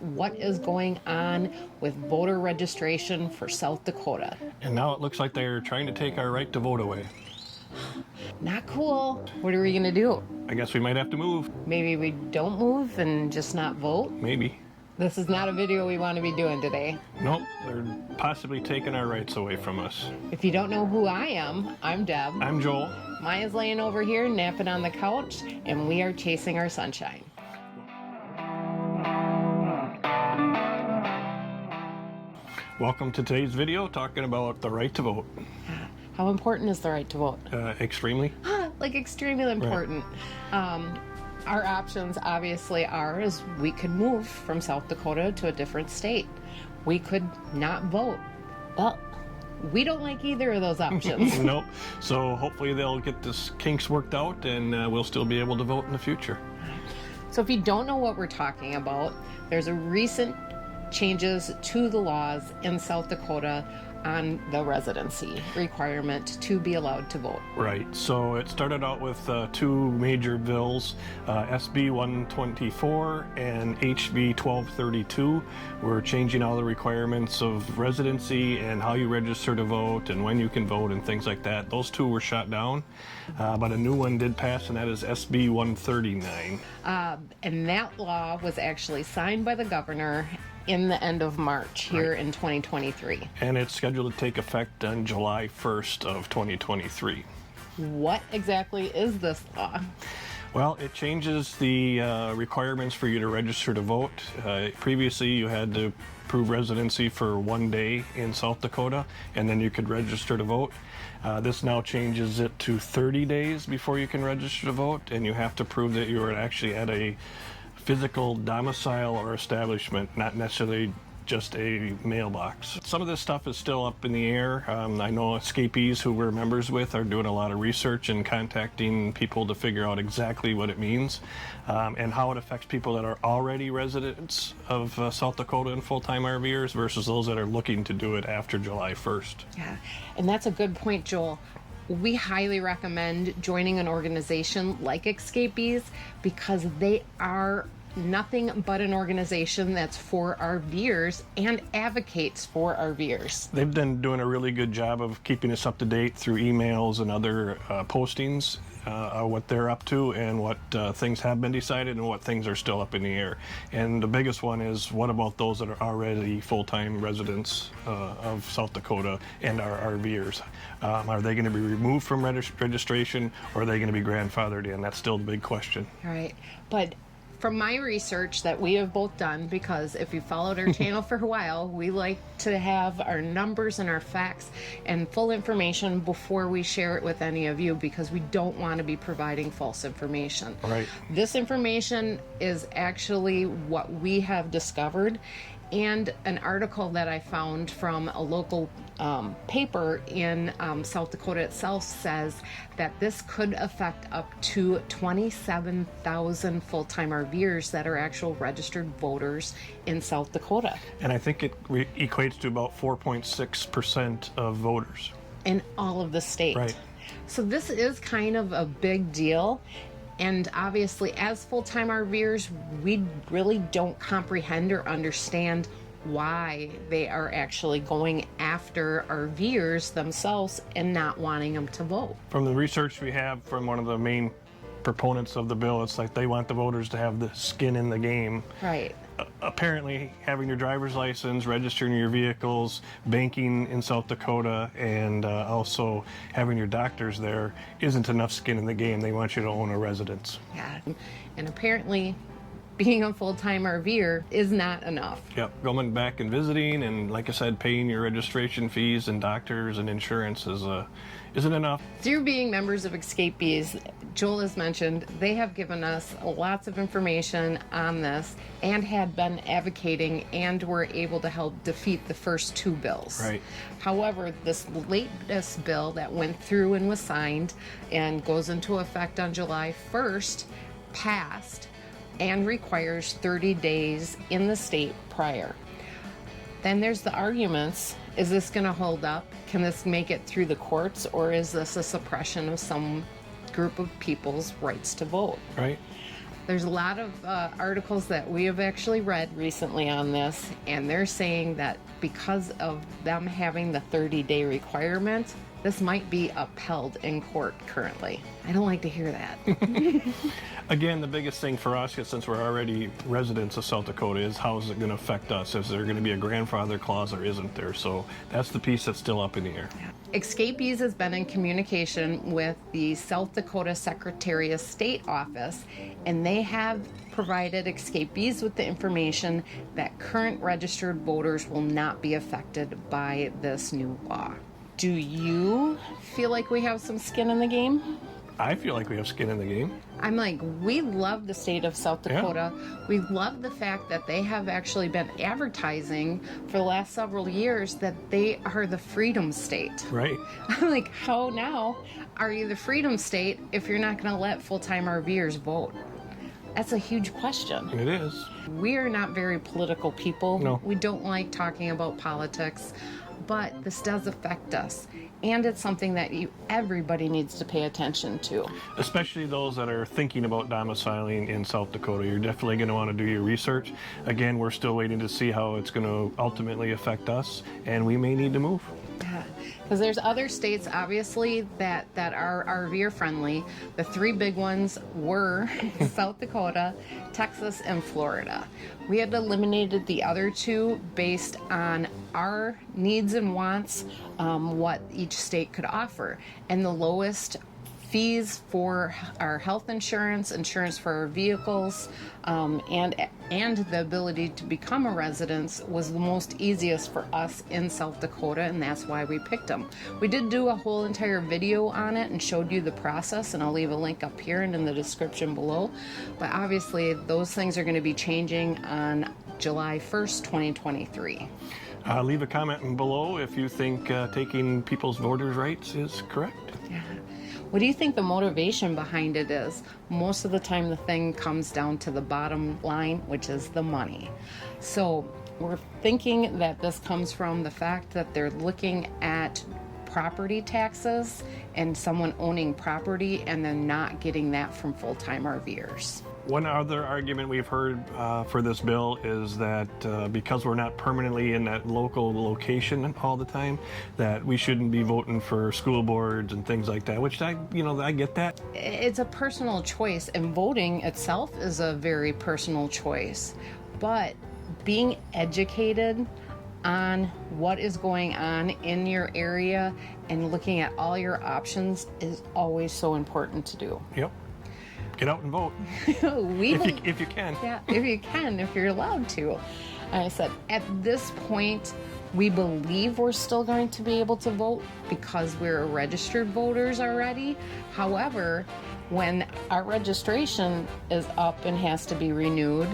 What is going on with voter registration for South Dakota? And now it looks like they're trying to take our right to vote away. Not cool. What are we going to do? I guess we might have to move. Maybe we don't move and just not vote? Maybe. This is not a video we want to be doing today. Nope, they're possibly taking our rights away from us. If you don't know who I am, I'm Deb. I'm Joel. Maya's laying over here napping on the couch, and we are chasing our sunshine. Welcome to today's video talking about the right to vote. How important is the right to vote? Extremely. Like extremely important. Right. Our options obviously are is we could move from South Dakota to a different state. We could not vote. Well, we don't like either of those options. Nope. So hopefully they'll get this kinks worked out and we'll still be able to vote in the future. So if you don't know what we're talking about, there's a recent changes to the laws in South Dakota on the residency requirement to be allowed to vote. Right. So it started out with two major bills, SB 124 and HB 1232. We're changing all the requirements of residency and how you register to vote and when you can vote and things like that. Those two were shot down, but a new one did pass, and that is SB 139. And that law was actually signed by the governor in the end of March here in 2023. And it's scheduled to take effect on July 1st of 2023. What exactly is this law? Well, it changes the requirements for you to register to vote. Previously, you had to prove residency for 1 day in South Dakota, and then you could register to vote. This now changes it to 30 days before you can register to vote, and you have to prove that you were actually at a physical domicile or establishment, not necessarily just a mailbox. Some of this stuff is still up in the air. I know escapees who we're members with are doing a lot of research and contacting people to figure out exactly what it means and how it affects people that are already residents of South Dakota and full-time RVers versus those that are looking to do it after July 1st. Yeah, and that's a good point, Joel. We highly recommend joining an organization like Escapees because they are nothing but an organization that's for RVers and advocates for RVers. They've been doing a really good job of keeping us up to date through emails and other postings, what they're up to and what things have been decided and what things are still up in the air. And the biggest one is, what about those that are already full-time residents of South Dakota and are RVers? Are they going to be removed from registration, or are they going to be grandfathered in? That's still the big question. All right, but from my research that we have both done, because if you followed our channel for a while, we like to have our numbers and our facts and full information before we share it with any of you, because we don't want to be providing false information. Right. This information is actually what we have discovered, and an article that I found from a local paper in South Dakota itself says that this could affect up to 27,000 full-time RVers that are actual registered voters in South Dakota. And I think it equates to about 4.6% of voters. In all of the state. Right. So this is kind of a big deal. And obviously, as full-time RVers, we really don't comprehend or understand why they are actually going after RVers themselves and not wanting them to vote. From the research we have from one of the main proponents of the bill, it's like they want the voters to have the skin in the game. Right. Apparently, having your driver's license, registering your vehicles, banking in South Dakota, and also having your doctors there isn't enough skin in the game. They want you to own a residence. Yeah, and apparently being a full-time RVer is not enough. Yep, going back and visiting, and like I said, paying your registration fees and doctors and insurance isn't enough. Through being members of Escapees, Joel has mentioned, they have given us lots of information on this and had been advocating and were able to help defeat the first two bills. Right. However, this latest bill that went through and was signed and goes into effect on July 1st passed and requires 30 days in the state prior. Then there's the arguments. Is this going to hold up? Can this make it through the courts, or is this a suppression of some group of people's rights to vote? Right. There's a lot of articles that we have actually read recently on this, and they're saying that because of them having the 30-day requirement, this might be upheld in court currently. I don't like to hear that. Again, the biggest thing for us, since we're already residents of South Dakota, is how is it going to affect us? Is there going to be a grandfather clause or isn't there? So that's the piece that's still up in the air. Escapees has been in communication with the South Dakota Secretary of State office, and they have provided escapees with the information that current registered voters will not be affected by this new law. Do you feel like we have some skin in the game? I feel like we have skin in the game. I'm like, we love the state of South Dakota. Yeah. We love the fact that they have actually been advertising for the last several years that they are the freedom state. Right. I'm like, how now are you the freedom state if you're not going to let full-time RVers vote? That's a huge question. It is. We are not very political people. No. We don't like talking about politics, but this does affect us. And it's something that everybody needs to pay attention to. Especially those that are thinking about domiciling in South Dakota. You're definitely going to want to do your research. Again, we're still waiting to see how it's going to ultimately affect us, and we may need to move. Yeah, because there's other states, obviously, that are RVer friendly. The three big ones were South Dakota, Texas, and Florida. We had eliminated the other two based on our needs and wants, what each state could offer. And the lowest fees for our health insurance, insurance for our vehicles, and the ability to become a resident was the most easiest for us in South Dakota, and that's why we picked them. We did do a whole entire video on it and showed you the process, and I'll leave a link up here and in the description below. But obviously, those things are going to be changing on July 1st, 2023. Leave a comment below if you think taking people's voters' rights is correct. Yeah. What do you think the motivation behind it is? Most of the time the thing comes down to the bottom line, which is the money. So we're thinking that this comes from the fact that they're looking at property taxes and someone owning property and then not getting that from full-time RVers. One other argument we've heard for this bill is that because we're not permanently in that local location all the time, that we shouldn't be voting for school boards and things like that, which I get that. It's a personal choice, and voting itself is a very personal choice. But being educated on what is going on in your area and looking at all your options is always so important to do. Yep. Get out and vote. If you can. Yeah, if you can, if you're allowed to. I said, at this point, we believe we're still going to be able to vote because we're registered voters already. However, when our registration is up and has to be renewed,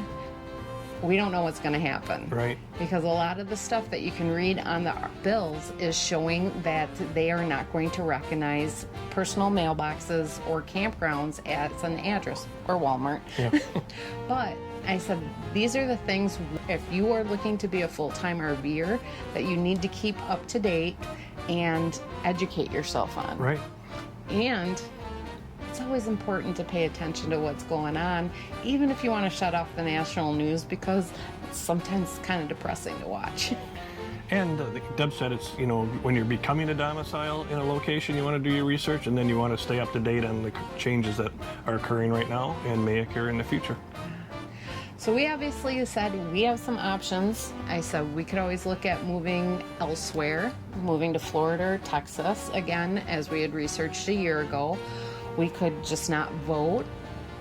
we don't know what's going to happen. Right. Because a lot of the stuff that you can read on the bills is showing that they are not going to recognize personal mailboxes or campgrounds as an address, or Walmart. Yeah. But I said, these are the things, if you are looking to be a full-time RVer, that you need to keep up to date and educate yourself on. Right. And it's always important to pay attention to what's going on, even if you want to shut off the national news, because it's sometimes kind of depressing to watch. And Deb said it's, when you're becoming a domicile in a location, you want to do your research, and then you want to stay up to date on the changes that are occurring right now and may occur in the future. So we obviously said we have some options. I said we could always look at moving elsewhere, moving to Florida or Texas, again, as we had researched a year ago. We could just not vote,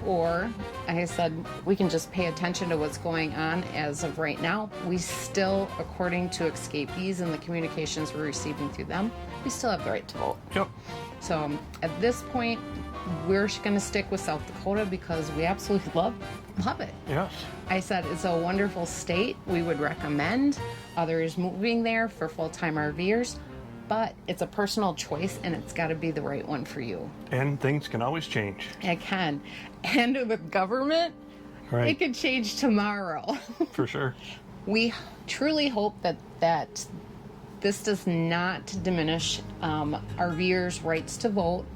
or I said we can just pay attention to what's going on. As of right now, we still, according to escapees and the communications we're receiving through them, we still have the right to vote. Yep. So at this point, we're going to stick with South Dakota because we absolutely love it. Yes. I said it's a wonderful state. We would recommend others moving there for full-time RVers. But it's a personal choice, and it's got to be the right one for you. And things can always change. It can. And with government, right, it could change tomorrow. For sure. We truly hope that this does not diminish RVers' rights to vote.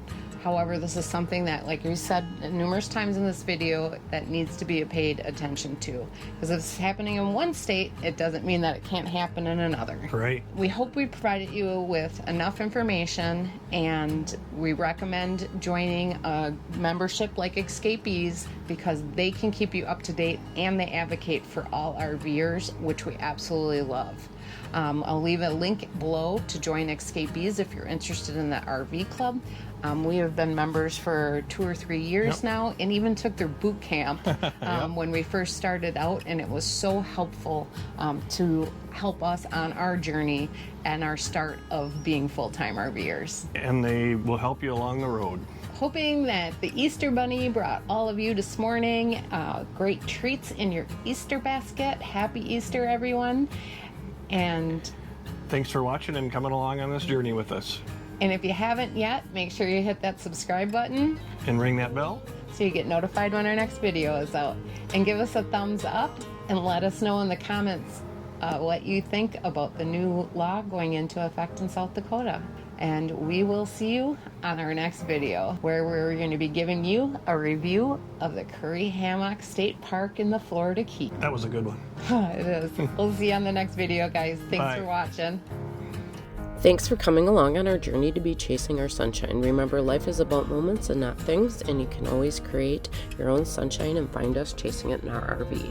However, this is something that, like we said numerous times in this video, that needs to be paid attention to. Because if it's happening in one state, it doesn't mean that it can't happen in another. Right. We hope we provided you with enough information, and we recommend joining a membership like Escapees because they can keep you up to date and they advocate for all RVers, which we absolutely love. I'll leave a link below to join Escapees if you're interested in the RV club. We have been members for 2 or 3 years now, and even took their boot camp when we first started out, and it was so helpful to help us on our journey and our start of being full-time RVers. And they will help you along the road. Hoping that the Easter Bunny brought all of you this morning great treats in your Easter basket. Happy Easter, everyone. And thanks for watching and coming along on this journey with us. And if you haven't yet, make sure you hit that subscribe button And ring that bell. so you get notified when our next video is out. And give us a thumbs up and let us know in the comments what you think about the new law going into effect in South Dakota. And we will see you on our next video, where we're going to be giving you a review of the Curry Hammock State Park in the Florida Keys. That was a good one. It is. We'll see you on the next video, guys. Thanks Bye. for watching. Thanks for coming along on our journey to be chasing our sunshine. Remember, life is about moments and not things, and you can always create your own sunshine and find us chasing it in our RV.